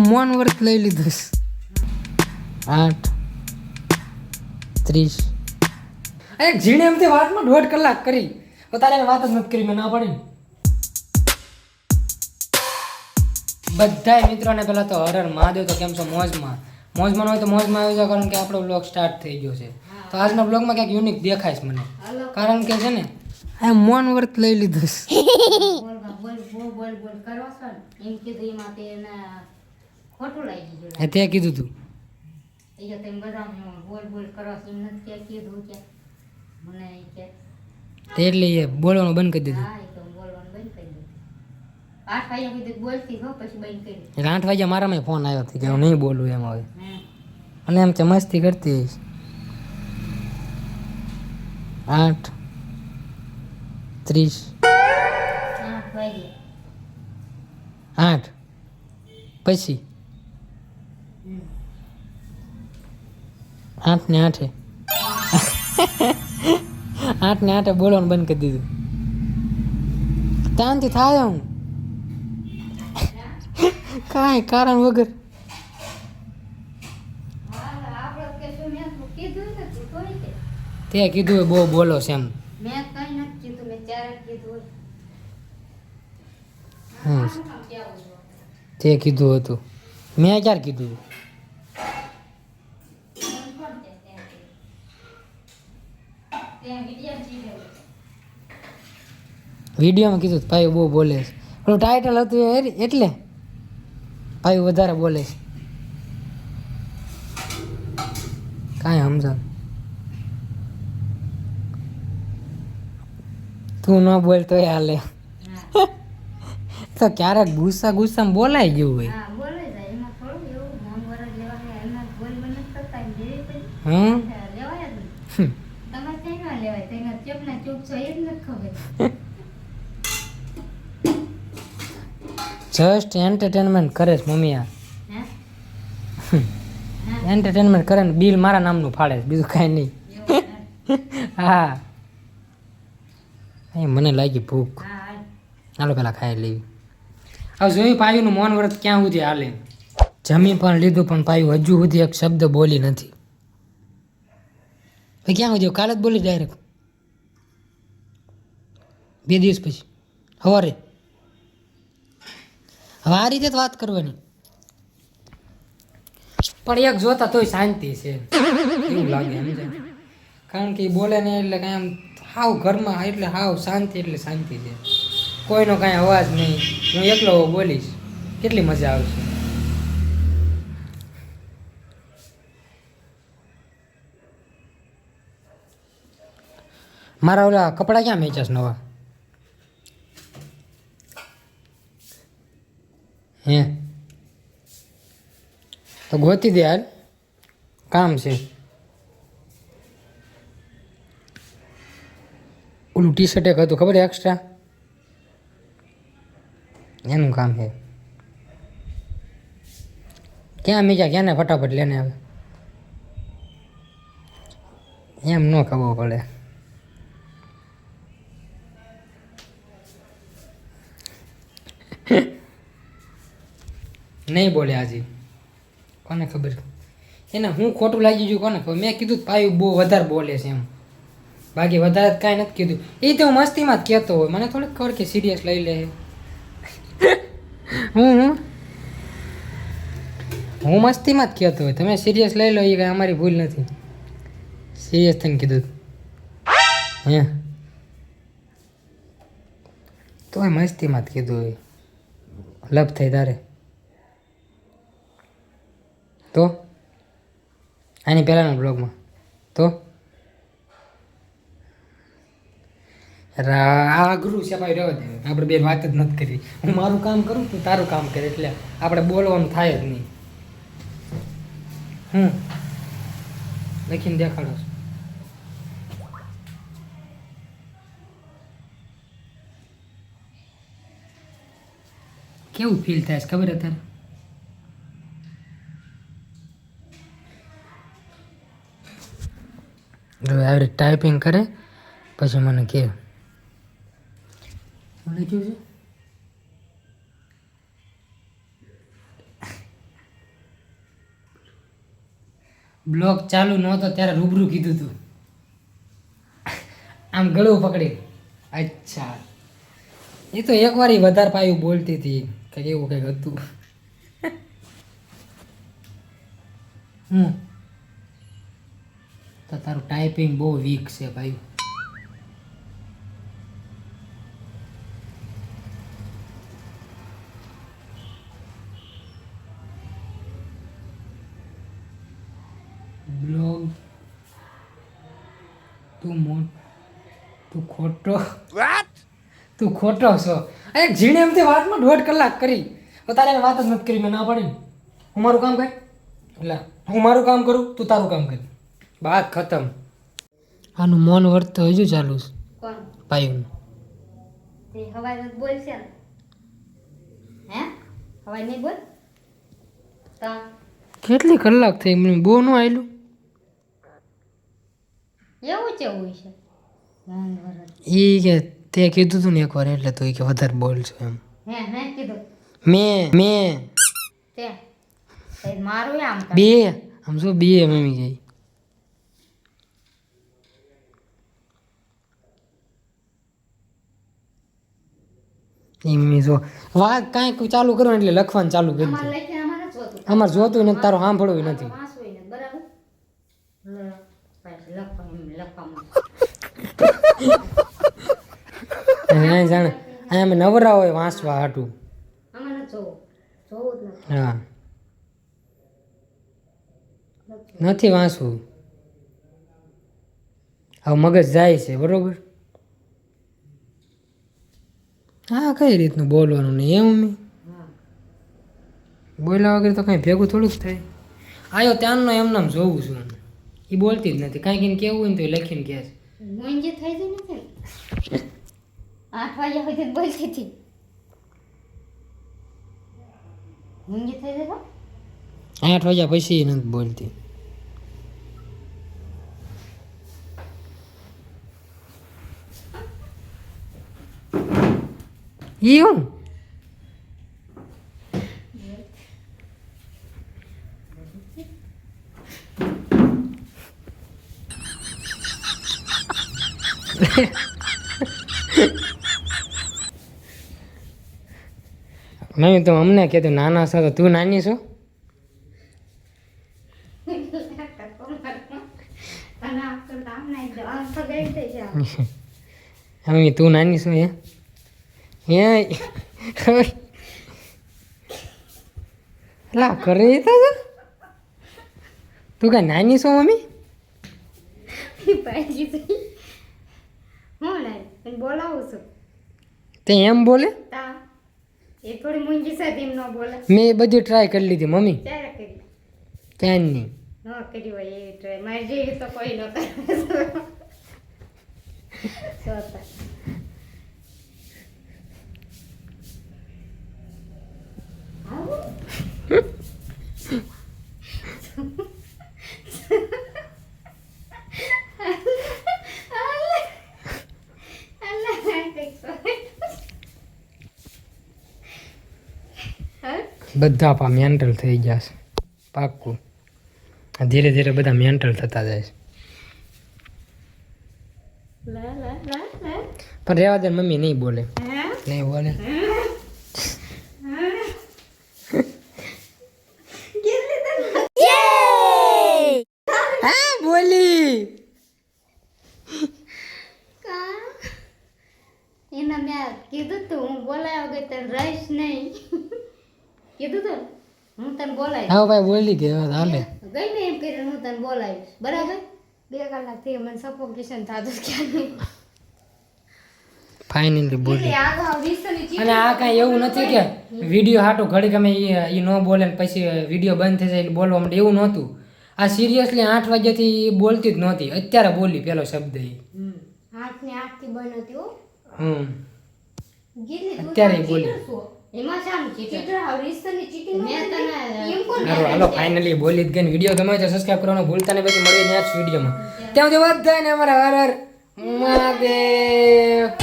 મૌન વ્રત લઈ લીધું. 8:30. એક ઝીણે એમથી વાતમાં 1.5 કલાક કરી તો તારે વાત જ નથી કરી. મેં ના પાડી. બધાય મિત્રોને પહેલાં તો હર હર મહાદેવ. તો કેમ છો? મોજમાં મોજમાં હોય તો મોજમાં આવી જાવ, કારણ કે આપણો બ્લોગ સ્ટાર્ટ થઈ ગયો છે. તો આજના બ્લોગમાં ક્યાંક યુનિક દેખાય છે મને, કારણ કે છે ને મૌન વ્રત લઈ લીધું. તે કીધું તું એટલે એ બોલવાનું બંધ કરી દીધું. 8 વાગ્યા મારામાં ફોન આવ્યો હતો કે હું નહીં બોલું એમ. હવે અને એમ કે મસ્તી કરતી હોઈશ. 8:30. 8 પછી 8 ને 8 8 ને 8 બોલવાનું બંધ કરી દીધું. ત્યાંથી થાય હું કાંઈ કારણ વગર. તે કીધું બહુ બોલો છે એમ. તે કીધું હતું. મેં ક્યારે કીધું? વિડીયોમાં કીધું ભાઈ બહુ બોલે છે. પેલું ટાઇટલ હતું એટલે ભાઈ વધારે બોલે છે. કાંઈ સમજાવ. તું ન બોલ તો હાલે. તો ક્યારેક ગુસ્સામાં બોલાઈ ગયું હોય. જસ્ટ એન્ટરટેનમેન્ટ કરે છે મમ્મી. આ એન્ટરટેનમેન્ટ કરે ને બિલ મારા નામનું ફાડે છે, બીજું કાંઈ નહીં. હા મને લાગી ભૂખ. હાલો પેલા ખાઈ લેવી. હવે જોયું પાયુનું મૌન વ્રત ક્યાં સુધી હાલે. જમી પણ લીધું પણ પાયુ હજુ સુધી એક શબ્દ બોલી નથી. ભાઈ ક્યાં સુધી? કાલે જ બોલી ડાયરેક્ટ 2 દિવસ પછી સવારે. હવે આ રીતે જ વાત કરવાની. પણ એક જોતા તોય શાંતિ છે એવું લાગે એમ છે. કારણ કે એ બોલે ને એટલે કાંઈ આમ હાવ ઘરમાં એટલે હાવ શાંતિ એટલે શાંતિ છે. કોઈનો કાંઈ અવાજ નહીં. હું એકલો બોલીશ, કેટલી મજા આવશે. મારા ઓલા કપડાં ક્યાં મેચાસ નવા? હે તો ગોતી દે હાલ, કામ છે. ઓલું ટી શર્ટ એક હતું ખબર એક્સ્ટ્રા, એનું કામ છે. ક્યાં મીજા ક્યાં ને ફટાફટ લેને આવે. એમ ન ખબર પડે. નહીં બોલે આજે, કોને ખબર એને હું ખોટું લાગી ગયું કોને ખબર. મેં કીધું પાયુ બહુ વધારે બોલે છે એમ, બાકી વધારે કાંઈ નથી કીધું. એ તો હું મસ્તીમાં જ કહેતો હોય, મને થોડીક ખબર કે સિરિયસ લઈ લે. હું મસ્તીમાં જ કહેતો હોય, તમે સિરિયસ લઈ લો એ કાંઈ અમારી ભૂલ નથી. સિરિયસ થઈને કીધું હે, તોય મસ્તીમાં જ કીધું હોય. લપ થઈ તારે તો આની પહેલાંના બ્લોગમાં તો અઘરું છે ભાઈ. રહેવા દે, આપણે બે વાત જ નથી કરી. હું મારું કામ કરું, તું તારું કામ કરે, એટલે આપણે બોલવાનું થાય જ નહીં. લખીને દેખાડો છો. કેવું ફીલ થાય છે ખબર અત્યારે? આવી ટાઈપિંગ કરે પછી મને કહે લખ્યું છે બ્લોગ ચાલુ નહોતો ત્યારે રૂબરૂ કીધું તું આમ ગળું પકડી. અચ્છા એ તો એકવાર વધારે પાયું બોલતી હતી કંઈક એવું કંઈક હતું. તો તારું ટાઈપિંગ બહુ વીક છે ભાઈ. બ્લોગ તું ખોટો છો. અરે જીણે એમથી વાતમાં 1.5 કલાક કરી તારે વાત જ નથી કરી. મેં ના પાડી. હું મારું કામ કર એટલે હું મારું કામ કરું તું તારું કામ કર. વાત ખતમ. આનું મૌન વર્ત તો હજુ ચાલુ છે. કોણ પાયુનું તે હવાઈ નથી બોલશે ને હે હવાઈ નહીં બોલ તો કેટલી કલાક થઈ મને બહુ ન આવેલું. એવું કેવું છે ગાંડ વરસ એ કે તે કીધું તું ને એકવાર એટલે તું કે વધારે બોલશો એમ. હે કીધું મેં તે મારું આમ કર બે આમ શું બે મમ્મી ગઈ. એમ જો વાત કાંઈક ચાલુ કરવાનું એટલે લખવાનું ચાલુ કરી અમારે દે. લખી અમારે જોતું અમારે જોતું નથી તારું સાંભળવું નથી. વાંચવું ને બરાબર લખવામાં અહીંયા જાણે અહીંયા અમે નવરા હોય વાંચવા હાટું. અમારે જોવું જ નથી હા નથી વાંચવું. હવે મગજ જાય છે બરોબર. હા કઈ રીતનું બોલવાનું નહીં એમ મમ્મી. હા બોલ્યા વગર તો કાંઈ ભેગું થોડું જ થાય. આયો ત્યાંનો એમને આમ જોઉં છું. એ બોલતી જ નથી. કાંઈક એને કેવું હોય ને તો એ લખીને કહે છે. મોંજી થઈ ગઈ નથી ને 8 વાગ્યા સુધી બોલતી હતી મોંજી થઈ ગઈ 8 વાગ્યા પછી એ નથી બોલતી. એવું મમ્મી તો અમને કીધું નાના છો તો તું નાની છો. મમ્મી તું નાની છો હે લા કરે તો તું કાંઈ નાની છો મમ્મી. બોલાવું છું તે એમ બોલે. એ થોડી મૂંગી સાથે એમ ન બોલે મેં એ બધી ટ્રાય કરી લીધી મમ્મી ત્યારે કરી ત્યાંની. ન કરી હોય એવી ટ્રાય મારી જેવી તો કોઈ ન કરે સોતા બધા પા મેન્ટલ થઈ ગયા છે પાક્કું. ધીરે ધીરે બધા મેન્ટલ થતા જાય છે. પણ રહેવા દે મમ્મી નહીં બોલે નહીં બોલે. હા બોલી એના મેં કીધું તું હું બોલાવ્યા વગર તને રહીશ નહીં કીધું તું હું તને બોલાવીશ. હા ભાઈ બોલી કે હાલે ગઈ ને એમ કરીને હું તને બોલાવીશ બરાબર 2 કલાક થી મને સફોકેશન થતું ક્યાં ફાઇનલી બોલી. અને આ કાંઈ એવું નથી કે વિડીયો હાટું ઘડી ગમે એ ન બોલે ને પછી વિડીયો બંધ થઈ જાય એટલે બોલવા માટે એવું નહોતું. આ સિરિયસલી 8 વાગ્યાથી બોલતી જ નહોતી. અત્યારે બોલી પેલો શબ્દ એ 8 ને 8 થી બંધ હતી હો. અત્યારે બોલી. એમાં શામ ચીટર આવરીસની ચીટિંગ મેં તને એમ કોણ હાલો ફાઇનલી બોલી જ ગઈ. વિડીયો ગમે તો સબસ્ક્રાઇબ કરવાનું ભૂલતા નહીં. પછી મળીએ નેક્સ્ટ વિડીયોમાં. ત્યાં સુધી બધાને અમારા હર હર મહાદેવ.